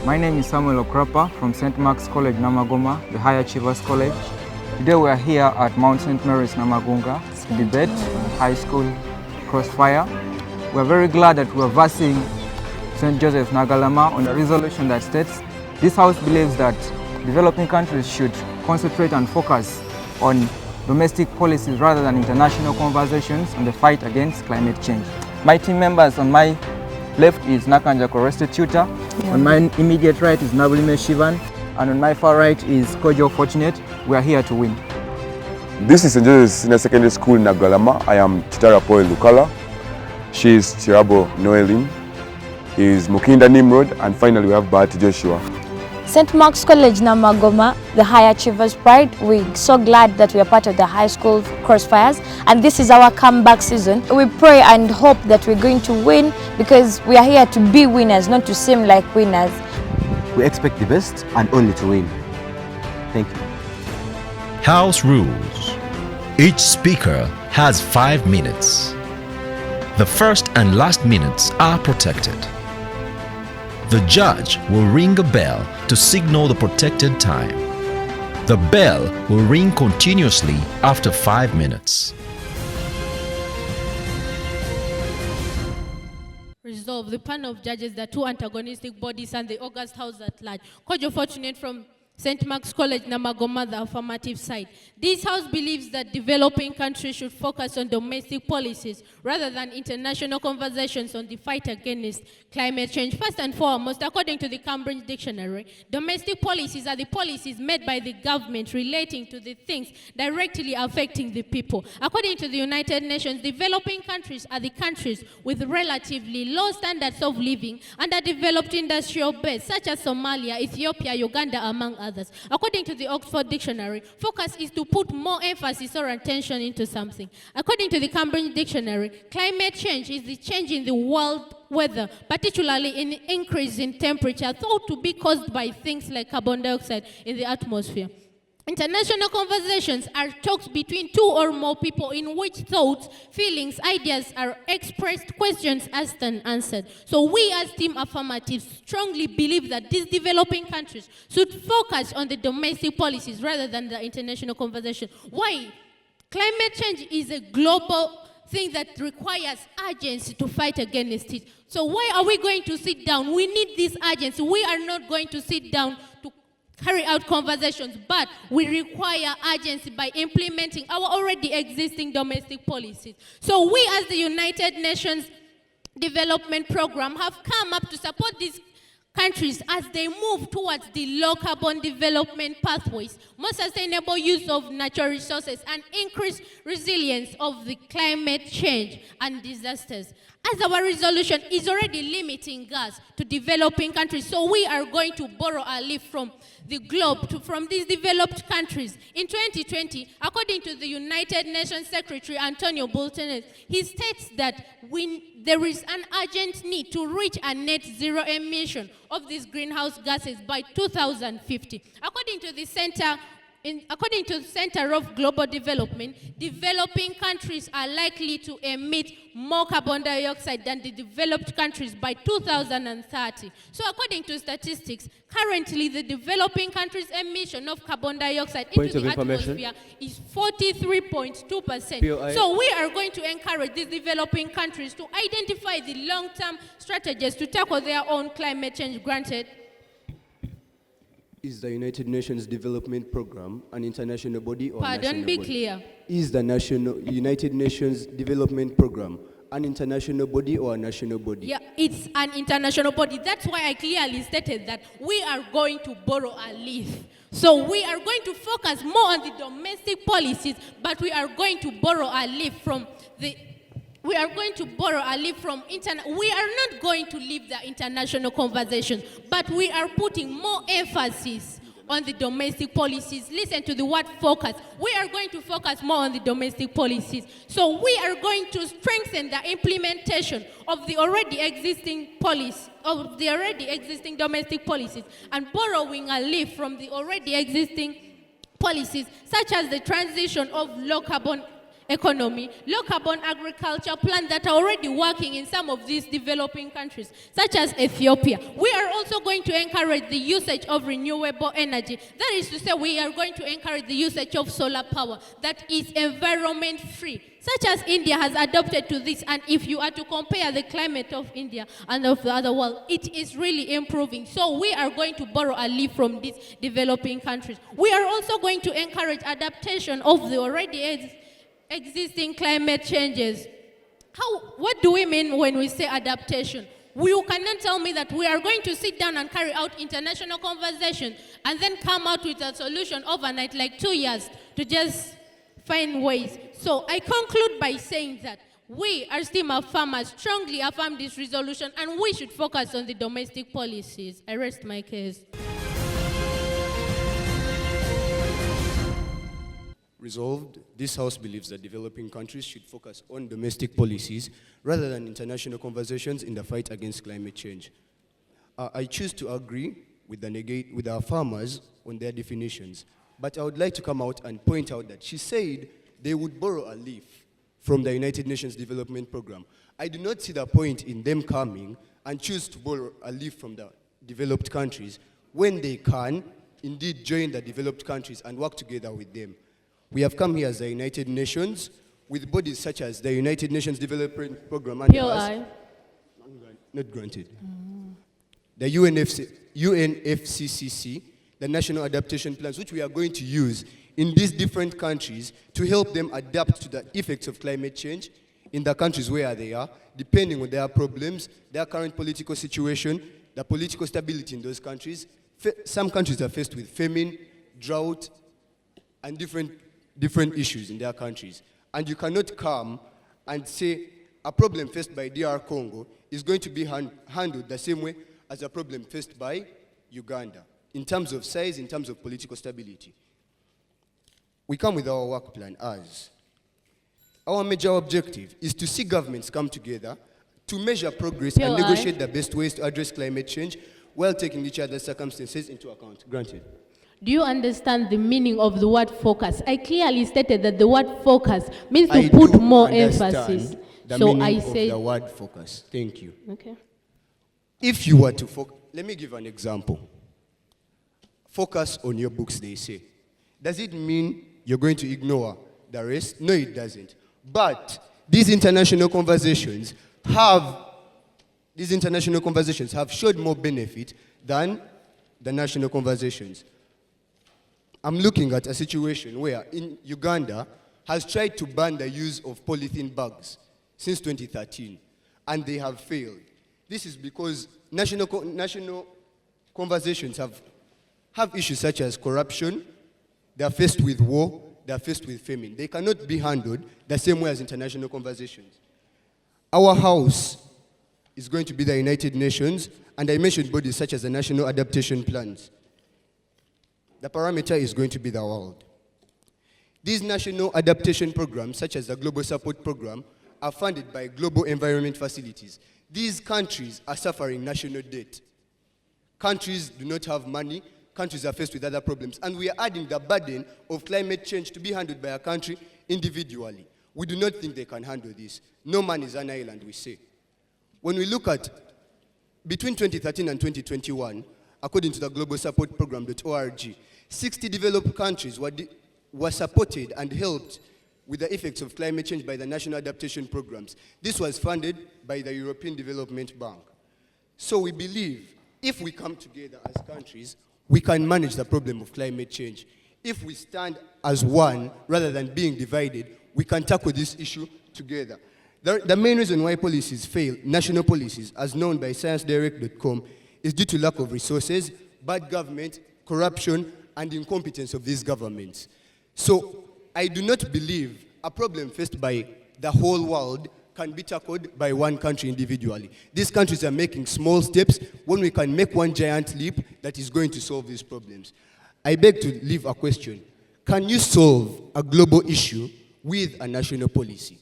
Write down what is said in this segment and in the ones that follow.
My name is Samuel Okrapa from St.Mark'S College, Namagoma, the High Achievers College. Today we are here at Mount St. Mary's, Namagunga, to debate high school Crossfire. We are very glad that we are versing St. Joseph's Naggalama on a resolution that states, this house believes that developing countries should concentrate and focus on domestic policies rather than international conversations on the fight against climate change. My team members, on my left is Nakanja Koreste Tutor, on my immediate right is Nabulime Shivan, and on my far right is Kojo Fortunate. We are here to win. This is St. Joseph's Senior Secondary School in Naggalama. I am Titara Poe Lukala. She is Chirabo Noelin. He is Mukinda Nimrod, and finally we have Bahati Joshua. St.Mark'S College, Namagoma, the High Achievers Pride. We're so glad that we are part of the high school Crossfires, and this is our comeback season. We pray and hope that we're going to win because we are here to be winners, not to seem like winners. We expect the best and only to win. Thank you. House rules. Each speaker has 5 minutes. The first and last minutes are protected. The judge will ring a bell to signal the protected time. The bell will ring continuously after 5 minutes. Resolve the panel of judges, the two antagonistic bodies, and the August House at large. Kojo Fortunate from St.Mark'S College, Namagoma, the affirmative side. This house believes that developing countries should focus on domestic policies rather than international conversations on the fight against climate change. First and foremost, according to the Cambridge Dictionary, domestic policies are the policies made by the government relating to the things directly affecting the people. According to the United Nations, developing countries are the countries with relatively low standards of living and a developed industrial base, such as Somalia, Ethiopia, Uganda, among others. According to the Oxford Dictionary, focus is to put more emphasis or attention into something. According to the Cambridge Dictionary, climate change is the change in the world weather, particularly in the increase in temperature, thought to be caused by things like carbon dioxide in the atmosphere. International conversations are talks between two or more people in which thoughts, feelings, ideas are expressed, questions asked and answered. So we as Team Affirmative strongly believe that these developing countries should focus on the domestic policies rather than the international conversation. Why? Climate change is a global thing that requires urgency to fight against it. So why are we going to sit down? We need this urgency. We are not going to sit down to carry out conversations, but we require urgency by implementing our already existing domestic policies. So we as the United Nations Development Program have come up to support these countries as they move towards the low carbon development pathways, more sustainable use of natural resources, and increased resilience of the climate change and disasters. As our resolution is already limiting gas to developing countries, so we are going to borrow a leaf from the globe, from these developed countries. In 2020, according to the United Nations Secretary Antonio Guterres, he states that there is an urgent need to reach a net zero emission of these greenhouse gases by 2050. According to the Center of Global Development, developing countries are likely to emit more carbon dioxide than the developed countries by 2030. So according to statistics, currently the developing countries' emission of carbon dioxide into the atmosphere is 43.2%. So we are going to encourage these developing countries to identify the long-term strategies to tackle their own climate change. Granted, is the United Nations Development Program an international body or pardon, national be body? clear. Is the United Nations Development Program an international body or a national body? Yeah, it's an international body. That's why I clearly stated that we are going to borrow a leaf. So we are going to focus more on the domestic policies, but we are going to borrow a leaf from we are going to borrow a leaf from we are not going to leave the international conversations, but we are putting more emphasis on the domestic policies. Listen to the word focus. We are going to focus more on the domestic policies. So we are going to strengthen the implementation of the already existing domestic policies, and borrowing a leaf from the already existing policies, such as the transition of low carbon economy, low carbon agriculture plans that are already working in some of these developing countries, such as Ethiopia. We are also going to encourage the usage of renewable energy. That is to say, we are going to encourage the usage of solar power that is environment free, such as India has adopted to this. And if you are to compare the climate of India and of the other world, it is really improving. So we are going to borrow a leaf from these developing countries. We are also going to encourage adaptation of the already existing climate changes. What do we mean when we say adaptation? You cannot tell me that we are going to sit down and carry out international conversation and then come out with a solution overnight, like 2 years, to just find ways. So I conclude by saying that we, as team of farmers, strongly affirm this resolution, and we should focus on the domestic policies. I rest my case. Resolved, this House believes that developing countries should focus on domestic policies rather than international conversations in the fight against climate change. I choose to agree with our farmers on their definitions, but I would like to come out and point out that she said they would borrow a leaf from the United Nations Development Program. I do not see the point in them coming and choose to borrow a leaf from the developed countries when they can indeed join the developed countries and work together with them. We have come here as the United Nations with bodies such as the United Nations Development Program and not granted. The UNFCCC, the National Adaptation Plans, which we are going to use in these different countries to help them adapt to the effects of climate change in the countries where they are, depending on their problems, their current political situation, the political stability in those countries. Some countries are faced with famine, drought, and different issues in their countries. And you cannot come and say a problem faced by DR Congo is going to be handled the same way as a problem faced by Uganda, in terms of size, in terms of political stability. We come with our work plan as our major objective is to see governments come together to measure progress and negotiate the best ways to address climate change while taking each other's circumstances into account. Granted. Do you understand the meaning of the word focus? I clearly stated that the word focus means to put more emphasis. The meaning of the word focus. Thank you. Okay. If you were to focus, let me give an example. Focus on your books, they say. Does it mean you're going to ignore the rest? No, it doesn't. But these international conversations have showed more benefit than the national conversations. I'm looking at a situation where in Uganda has tried to ban the use of polythene bags since 2013, and they have failed. This is because national conversations have issues such as corruption, they are faced with war, they are faced with famine. They cannot be handled the same way as international conversations. Our house is going to be the United Nations, and I mentioned bodies such as the National Adaptation Plans. The parameter is going to be the world. These national adaptation programs, such as the Global Support Program, are funded by global environment facilities. These countries are suffering national debt. Countries do not have money. Countries are faced with other problems. And we are adding the burden of climate change to be handled by a country individually. We do not think they can handle this. No man is an island, we say. When we look at between 2013 and 2021, according to the Global Support Program.org, 60 developed countries were supported and helped with the effects of climate change by the national adaptation programs. This was funded by the European Development Bank. So we believe if we come together as countries, we can manage the problem of climate change. If we stand as one rather than being divided, we can tackle this issue together. The main reason why policies fail, national policies, as known by ScienceDirect.com, is due to lack of resources, bad government, corruption, and incompetence of these governments. So I do not believe a problem faced by the whole world can be tackled by one country individually. These countries are making small steps when we can make one giant leap that is going to solve these problems. I beg to leave a question. Can you solve a global issue with a national policy?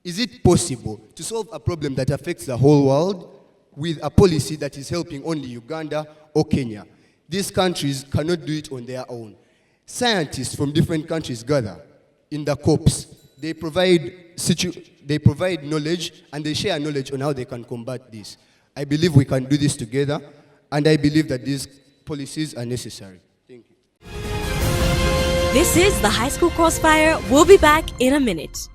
Is it possible to solve a problem that affects the whole world with a policy that is helping only Uganda or Kenya? These countries cannot do it on their own. Scientists from different countries gather in the COPs they provide knowledge, and they share knowledge on how they can combat this. I believe we can do this together, and I believe that these policies are necessary. Thank you. This is the High School Crossfire. We'll be back in a minute.